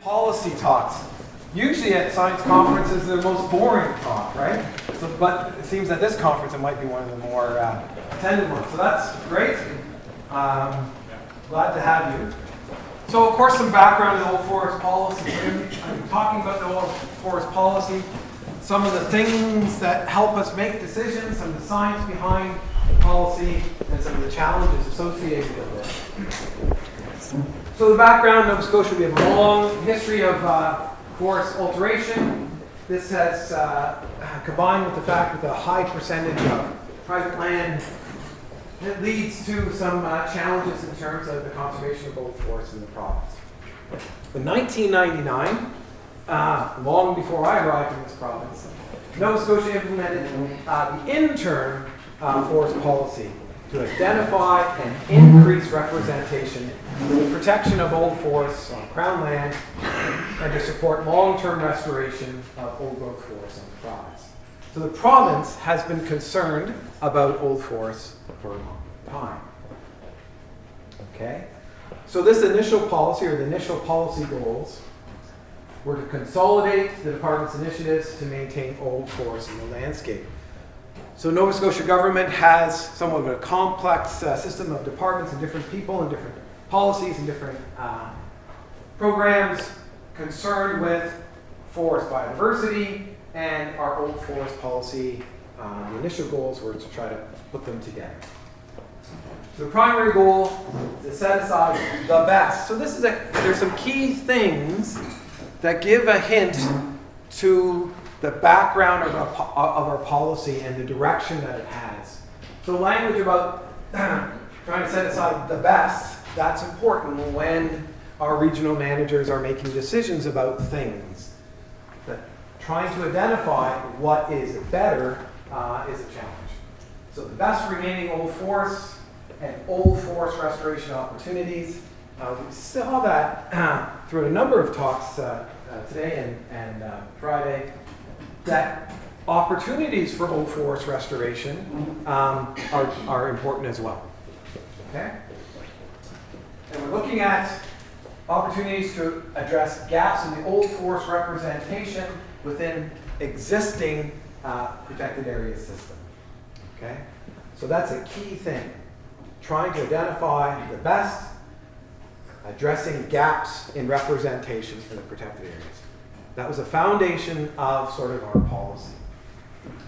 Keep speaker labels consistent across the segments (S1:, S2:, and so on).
S1: policy talks. Usually at science conferences, they're the most boring talk, right? So, but it seems at this conference, it might be one of the more attended ones. So that's great. Glad to have you. So, of course, some background on the Old Forest policy. I'm talking about the Old Forest policy, some of the things that help us make decisions, some of the science behind the policy, and some of the challenges associated with it. So the background, Nova Scotia, we have a long history of forest alteration. This has combined with the fact that a high percentage of private land, it leads to some challenges in terms of the conservation of old forests in the province. In 1999, long before I arrived in this province, Nova Scotia implemented the interim forest policy to identify and increase representation for the protection of old forests on Crown land and to support long-term restoration of old growth forests in the province. So the province has been concerned about old forests for a long time. Okay? So this initial policy, or the initial policy goals, were to consolidate the department's initiatives to maintain old forests in the landscape. So Nova Scotia government has somewhat of a complex system of departments and different people and different policies and different programs concerned with forest biodiversity, and our old forest policy, the initial goals were to try to put them together. So the primary goal is to set aside the best. So this is there's some key things that give a hint to the background of our policy and the direction that it has. So language about trying to set aside the best, that's important when our regional managers are making decisions about things. That trying to identify what is better is a challenge. So the best remaining old forests and old forest restoration opportunities. We saw that through a number of talks today and Friday, that opportunities for old forest restoration are important as well. Okay? And we're looking at opportunities to address gaps in the old forest representation within existing protected area system. Okay? So that's a key thing. Trying to identify the best, addressing gaps in representation in the protected areas. That was a foundation of sort of our policy.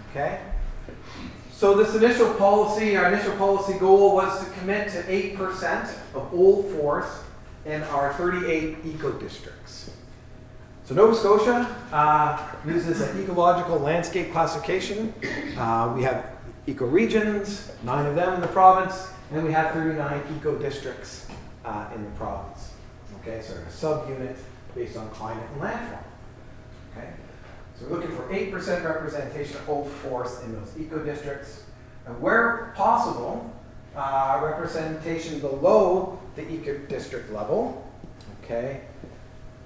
S1: Okay? So this initial policy, our initial policy goal was to commit to 8% of old forests in our 38 eco-districts. So Nova Scotia uses an ecological landscape classification. We have ecoregions, 9 of them in the province, and we have 39 eco-districts in the province. Okay, so a subunit based on climate and landform. Okay, so we're looking for 8% representation of old forests in those eco-districts. And where possible, representation below the eco-district level, okay,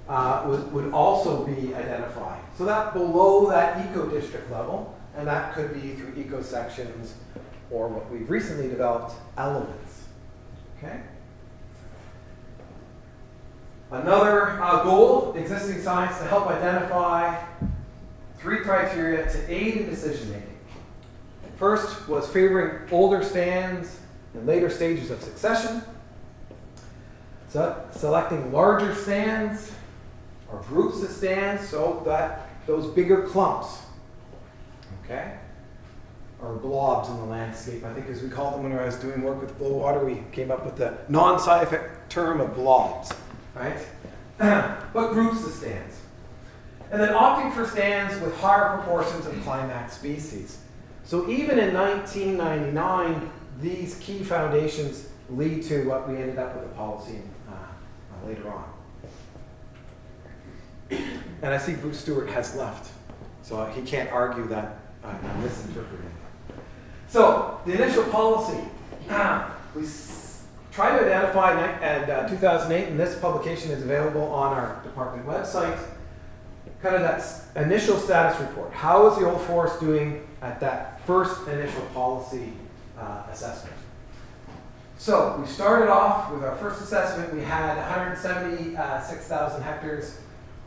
S1: would also be identified. So that below that eco-district level, and that could be through eco-sections or what we've recently developed, elements. Okay? Another goal, existing science, to help identify 3 criteria to aid in decision making. First was favoring older stands in later stages of succession. So selecting larger stands or groups of stands, so that those bigger clumps, okay, or blobs in the landscape, I think as we called them when I was doing work with Blow Water, we came up with the non-scientific term of blobs, right? But groups of stands. And then opting for stands with higher proportions of climax species. So even in 1999, these key foundations lead to what we ended up with a policy later on. And I see Bruce Stewart has left, so he can't argue that I'm misinterpreting. So the initial policy, we tried to identify in 2008, and this publication is available on our department website, kind of that initial status report. How is the old forest doing at that first initial policy assessment? So we started off with our first assessment. We had 176,000 hectares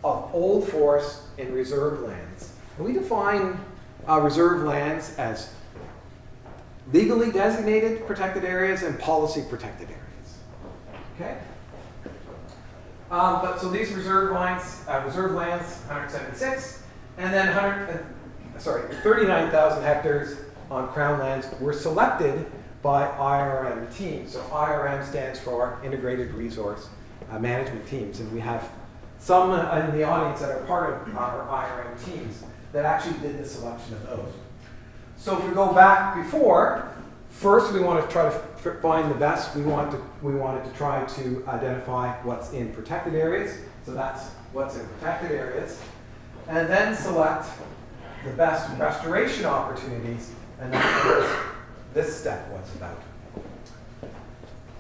S1: of old forests in reserve lands. And we define reserve lands as legally designated protected areas and policy protected areas. Okay? So these reserve lands, 176, and then 39,000 hectares on Crown lands were selected by IRM teams. So IRM stands for Integrated Resource Management Teams, and we have some in the audience that are part of our IRM teams that actually did the selection of those. So if we go back before, first we want to try to find the best. We wanted to try to identify what's in protected areas. So that's what's in protected areas. And then select the best restoration opportunities, and that's what this step was about.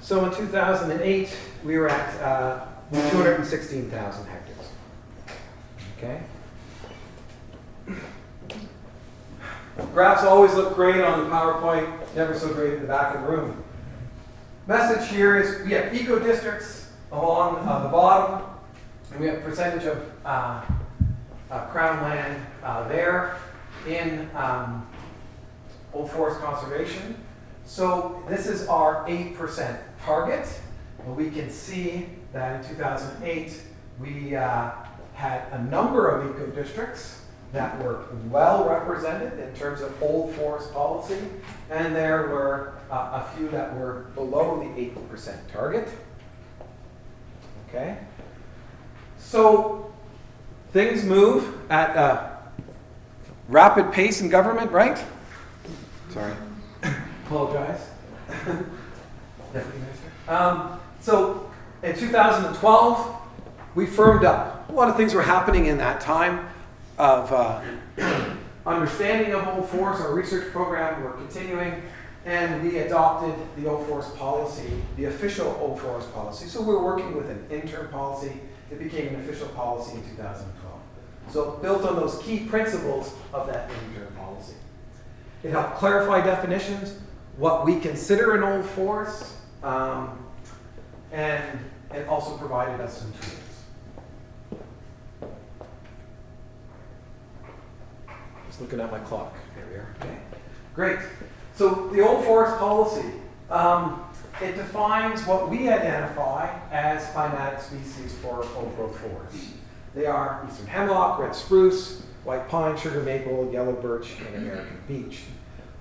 S1: So in 2008, we were at 216,000 hectares. Okay? Graphs always look great on the PowerPoint, never so great in the back of the room. Message here is we have eco-districts along the bottom, and we have percentage of Crown land there in Old Forest Conservation. So this is our 8% target. And we can see that in 2008, we had a number of eco-districts that were well represented in terms of old forest policy, and there were a few that were below the 8% target. Okay? So things move at a rapid pace in government, right? Sorry. Apologize. Deputy Minister. So in 2012, we firmed up. A lot of things were happening in that time of understanding of old forests. Our research program, we're continuing, and we adopted the old forest policy, the official old forest policy. So we're working with an interim policy. It became an official policy in 2012. So built on those key principles of that interim policy. It helped clarify definitions, what we consider an old forest, and it also provided us some tools. Just looking at my clock. There we are. Okay. Great. So the old forest policy, it defines what we identify as climatic species for old growth forests. They are eastern hemlock, red spruce, white pine, sugar maple, yellow birch, and American beech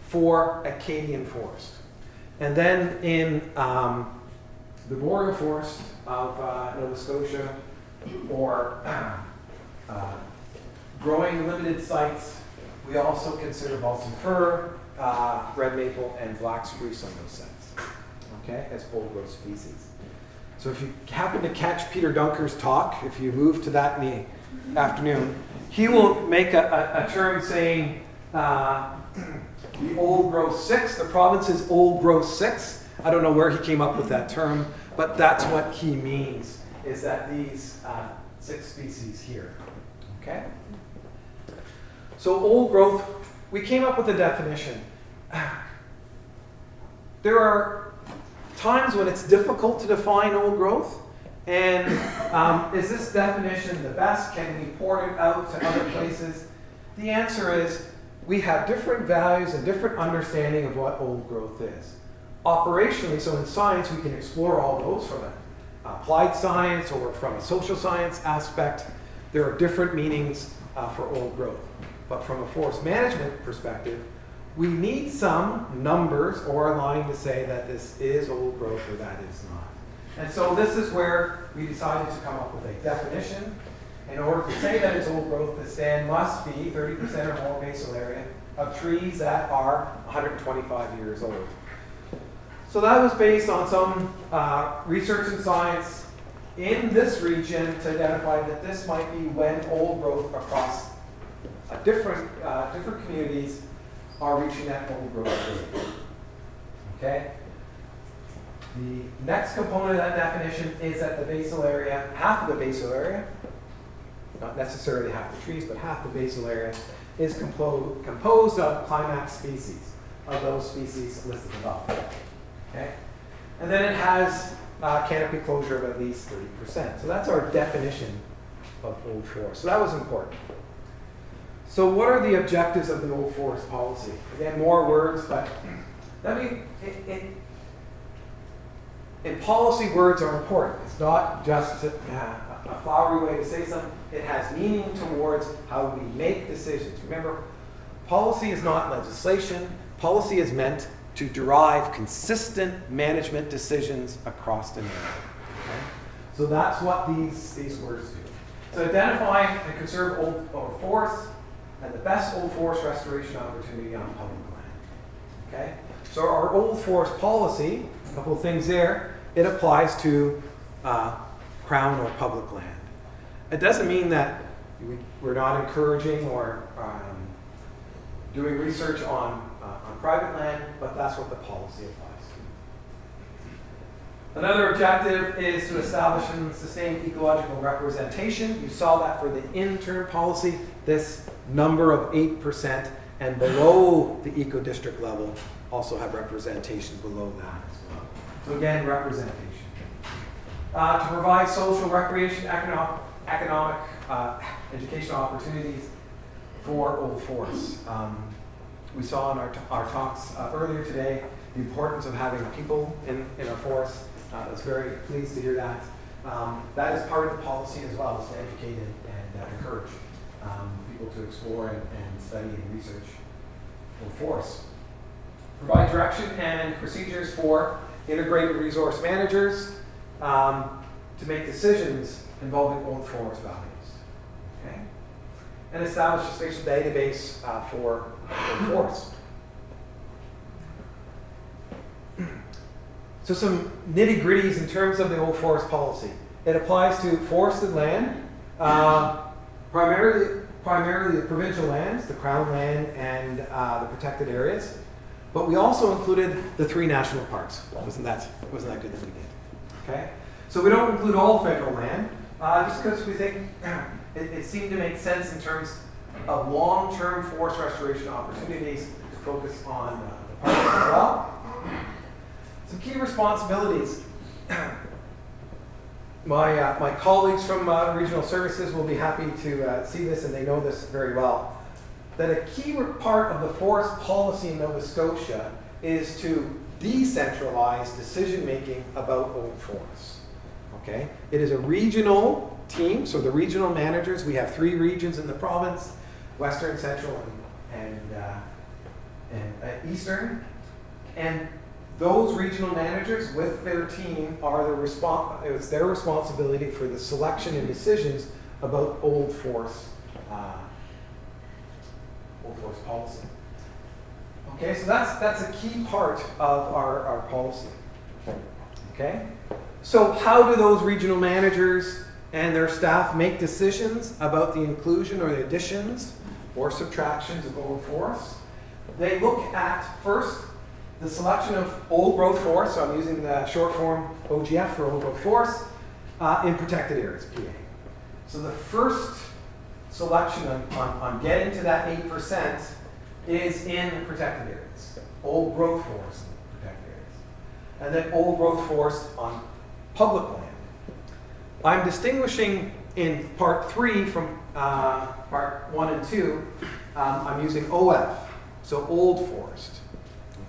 S1: for Acadian forest. And then in the boreal forest of Nova Scotia, or growing limited sites, we also consider balsam fir, red maple, and black spruce on those sites, okay, as old growth species. So if you happen to catch Peter Dunker's talk, if you move to that in the afternoon, he will make a term saying the old growth 6, the province is old growth 6. I don't know where he came up with that term, but that's what he means, is that these 6 species here, okay? So old growth, we came up with a definition. There are times when it's difficult to define old growth, and is this definition the best? Can we port it out to other places? The answer is we have different values and different understanding of what old growth is. Operationally, so in science, we can explore all those from an applied science or from a social science aspect. There are different meanings for old growth. But from a forest management perspective, we need some numbers or a line to say that this is old growth or that is not. And so this is where we decided to come up with a definition. In order to say that it's old growth, the stand must be 30% or more basal area of trees that are 125 years old. So that was based on some research and science in this region to identify that this might be when old growth across different communities are reaching that old growth rate. Okay? The next component of that definition is that the basal area, half of the basal area, not necessarily half the trees, but half the basal area, is composed of climax species, of those species listed above. Okay? And then it has canopy closure of at least 30%. So that's our definition of Old Forest. So that was important. So what are the objectives of the Old Forest policy? Again, more words, but in policy, words are important. It's not just a flowery way to say something. It has meaning towards how we make decisions. Remember, policy is not legislation. Policy is meant to derive consistent management decisions across the nation. Okay? So that's what these words do. So identify and conserve old forests and the best old forest restoration opportunity on public land. Okay? So our old forest policy, a couple of things there, it applies to crown or public land. It doesn't mean that we're not encouraging or doing research on private land, but that's what the policy applies to. Another objective is to establish and sustain ecological representation. You saw that for the interim policy, this number of 8% and below the eco-district level also have representation below that as well. So again, representation. To provide social, recreation, economic, educational opportunities for old forests. We saw in our talks earlier today the importance of having people in our forests. I was very pleased to hear that. That is part of the policy as well, is to educate and encourage people to explore and study and research old forests. Provide direction and procedures for integrated resource managers to make decisions involving old forest values. Okay? And establish a spatial database for old forests. So some nitty-gritties in terms of the old forest policy. It applies to forested land, primarily the provincial lands, the Crown land, and the protected areas. But we also included the 3 national parks. Wasn't that good that we did? Okay. So we don't include all federal land, just because we think it seemed to make sense in terms of long-term forest restoration opportunities to focus on the parks as well. Some key responsibilities. My colleagues from regional services will be happy to see this, and they know this very well. That a key part of the forest policy in Nova Scotia is to decentralize decision-making about old forests. Okay? It is a regional team, so the regional managers, we have 3 regions in the province, Western, Central, and Eastern. And those regional managers with their team are it's their responsibility for the selection and decisions about old forest policy. Okay, so that's a key part of our policy. Okay, so how do those regional managers and their staff make decisions about the inclusion or the additions or subtractions of old forests? They look at first the selection of old growth forests, so I'm using the short form OGF for old growth forests, in protected areas, PA. So the first selection on getting to that 8% is in protected areas, old growth forests in protected areas, and then old growth forests on public land. I'm distinguishing in part 3 from part 1 and 2, I'm using OF, so old forest.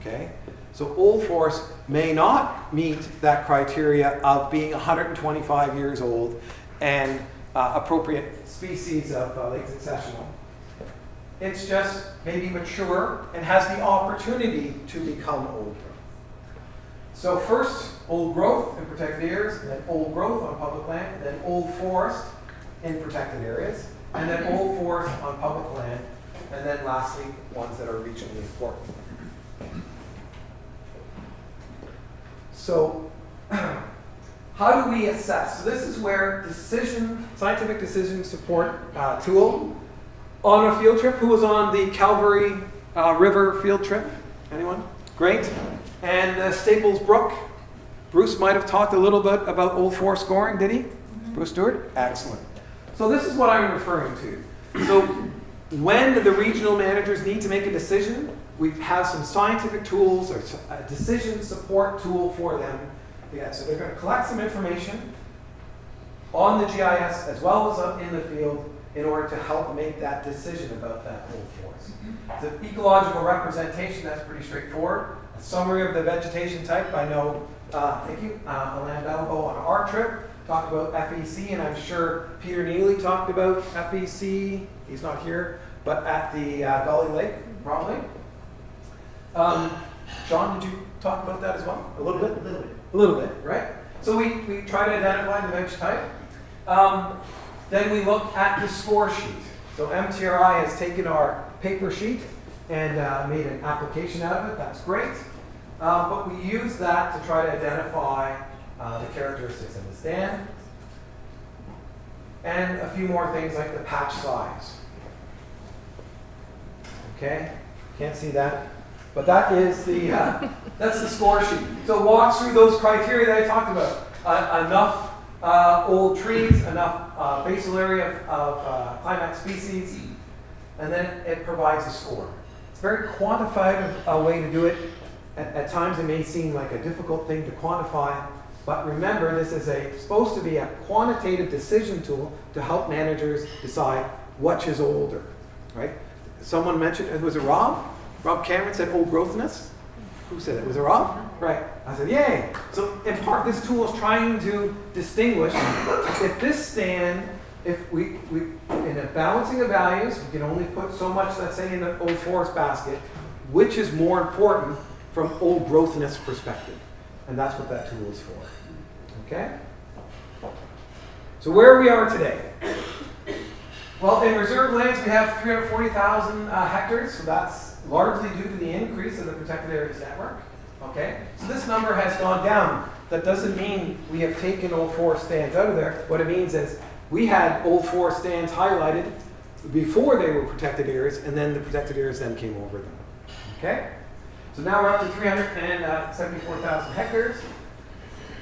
S1: Okay, so old forest may not meet that criteria of being 125 years old and appropriate species of late successional. It's just maybe mature and has the opportunity to become old growth. So first, old growth in protected areas, and then old growth on public land, and then old forest in protected areas, and then old forest on public land, and then lastly, ones that are regionally important. So, how do we assess? So this is where scientific decision support tool on a field trip. Who was on the Calvary River field trip? Anyone? Great. And Staples Brook. Bruce might have talked a little bit about old forest scoring, did he? Mm-hmm. Bruce Stewart? Excellent. So this is what I'm referring to. So when the regional managers need to make a decision, we have some scientific tools or a decision support tool for them. Yeah, so they're going to collect some information, on the GIS as well as up in the field in order to help make that decision about that old forest. The ecological representation, that's pretty straightforward. A summary of the vegetation type. I know, thank you, Alain Balbo on our trip talked about FEC, and I'm sure Peter Neely talked about FEC. He's not here, but at the Dolly Lake, probably. John, did you talk about that as well? A little bit? A little bit. A little bit, right? So we try to identify the veg type. Then we look at the score sheet. So MTRI has taken our paper sheet and made an application out of it. That's great. But we use that to try to identify the characteristics of the stand. And a few more things like the patch size. Okay? Can't see that. But that is the, that's the score sheet. So walk through those criteria that I talked about. Enough old trees, enough basal area of climax species, and then it provides a score. It's a very quantified way to do it. At times it may seem like a difficult thing to quantify, but remember this is supposed to be a quantitative decision tool to help managers decide which is older, right? Someone mentioned, was it Rob? Rob Cameron said old growthness. Who said it? Was it Rob? Right. I said, yay. So in part, this tool is trying to distinguish if this stand, if we in a balancing of values, we can only put so much, let's say, in the old forest basket, which is more important from old growthness perspective. And that's what that tool is for. Okay? So where we are today. Well, in reserve lands, we have 340,000 hectares, so that's largely due to the increase in the protected areas network. Okay, so this number has gone down. That doesn't mean we have taken old forest stands out of there. What it means is we had old forest stands highlighted before they were protected areas, and then the protected areas then came over them. Okay, so now we're up to 374,000 hectares.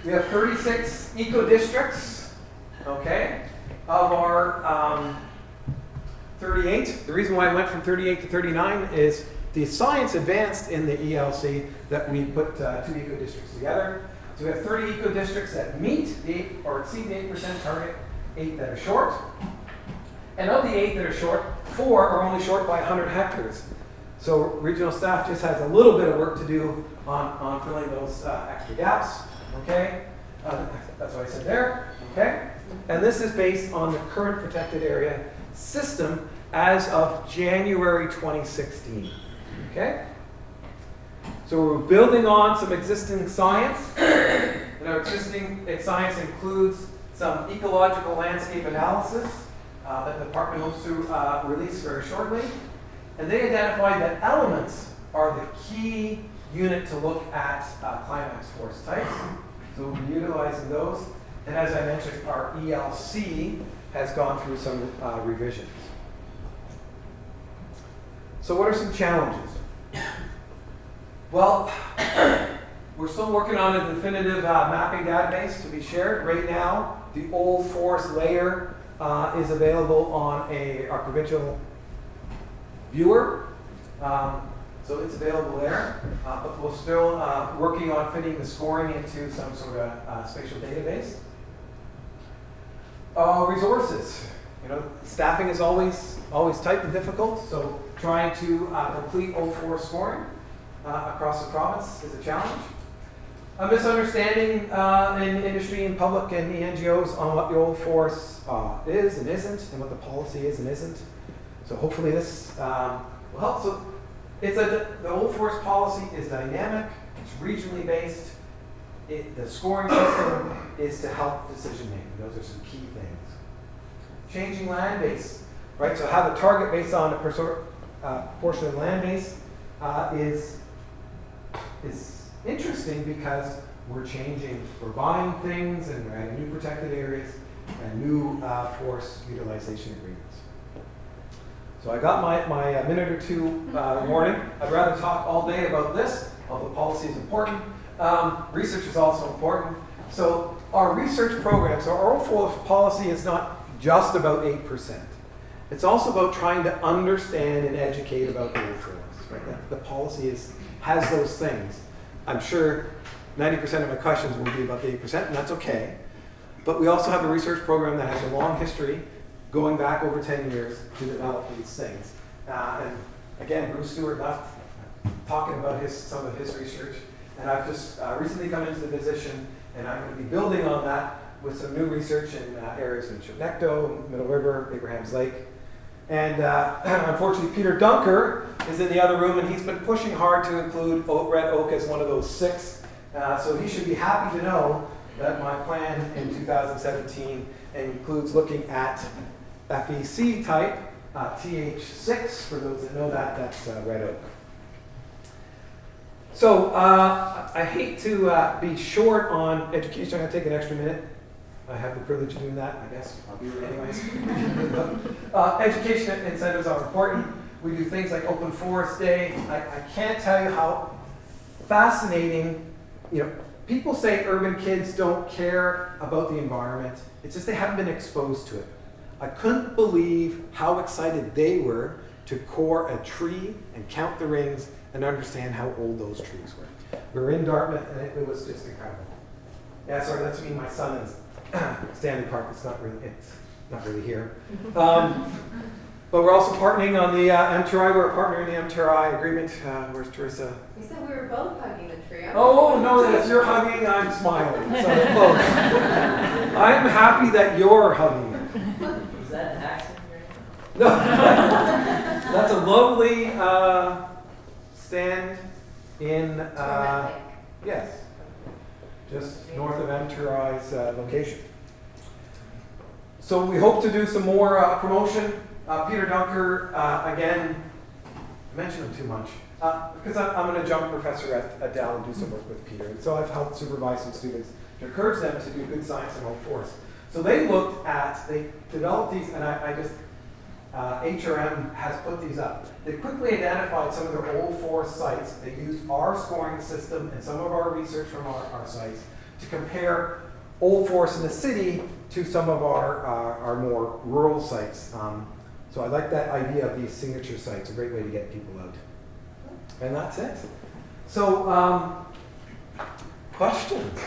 S1: We have 36 eco-districts, okay, of our 38. The reason why I went from 38 to 39 is the science advanced in the ELC that we put 2 eco-districts together. So we have 30 eco-districts that meet or exceed the 8% target, 8 that are short. And of the 8 that are short, 4 are only short by 100 hectares. So regional staff just has a little bit of work to do on filling those extra gaps. Okay, that's what I said there. Okay, and this is based on the current protected area system as of January 2016. Okay? So we're building on some existing science. And our existing science includes some ecological landscape analysis that the department hopes to release very shortly. And they identified that elements are the key unit to look at climax forest types. So we'll be utilizing those. And as I mentioned, our ELC has gone through some revisions. So what are some challenges? Well, we're still working on a definitive mapping database to be shared. Right now, the old forest layer is available on our provincial viewer. So it's available there. But we're still working on fitting the scoring into some sort of spatial database. Resources. You know, staffing is always tight and difficult, so trying to complete old forest scoring across the province is a challenge. A misunderstanding in industry and public and the NGOs on what the old forest is and isn't, and what the policy is and isn't. So hopefully this will help. So the old forest policy is dynamic, it's regionally based. The scoring system is to help decision making. Those are some key things. Changing land base, right? So have a target based on a portion of the land base is interesting because we're changing, we're buying things and we're adding new protected areas and new forest utilization agreements. So I got my minute or two warning. I'd rather talk all day about this, although policy is important. Research is also important. So our research program, so our old forest policy is not just about 8%. It's also about trying to understand and educate about old forests. Right? The policy has those things. I'm sure 90% of my questions will be about the 8%, and that's okay. But we also have a research program that has a long history, going back over 10 years, to develop these things. And again, Bruce Stewart left talking about some of his research. And I've just recently come into the position, and I'm going to be building on that with some new research in areas in Chipnecto, Middle River, Abrahams Lake. And unfortunately, Peter Dunker is in the other room, and he's been pushing hard to include red oak as one of those 6. So he should be happy to know that my plan in 2017 includes looking at FEC type, TH6, for those that know that, that's red oak. So I hate to be short on education. I'm going to take an extra minute. I have the privilege of doing that, I guess. I'll be here anyways. Education incentives are important. We do things like Open Forest Day. I can't tell you how fascinating, people say urban kids don't care about the environment. It's just they haven't been exposed to it. I couldn't believe how excited they were to core a tree and count the rings and understand how old those trees were. We were in Dartmouth, and it was just incredible. Yeah, sorry, that's me, my son is Stanley Park. It's not really here. But we're also partnering on the MTRI. We're a partner in the MTRI agreement. Where's Teresa?
S2: You said we were both hugging the tree.
S1: Oh, no, that's you're hugging, I'm smiling. So close. I'm happy that you're hugging it.
S3: Is that an accent?
S1: No. That's a lovely stand in, yes, just north of MTRI's location. So we hope to do some more promotion. Peter Dunker, again, I mentioned him too much, because I'm an adjunct professor at Dal and do some work with Peter. And so I've helped supervise some students to encourage them to do good science in old forest. So they developed these, and HRM has put these up. They quickly identified some of their old forest sites. They used our scoring system and some of our research from our sites to compare old forests in the city to some of our more rural sites. So I like that idea of these signature sites, a great way to get people out. And that's it. So, questions?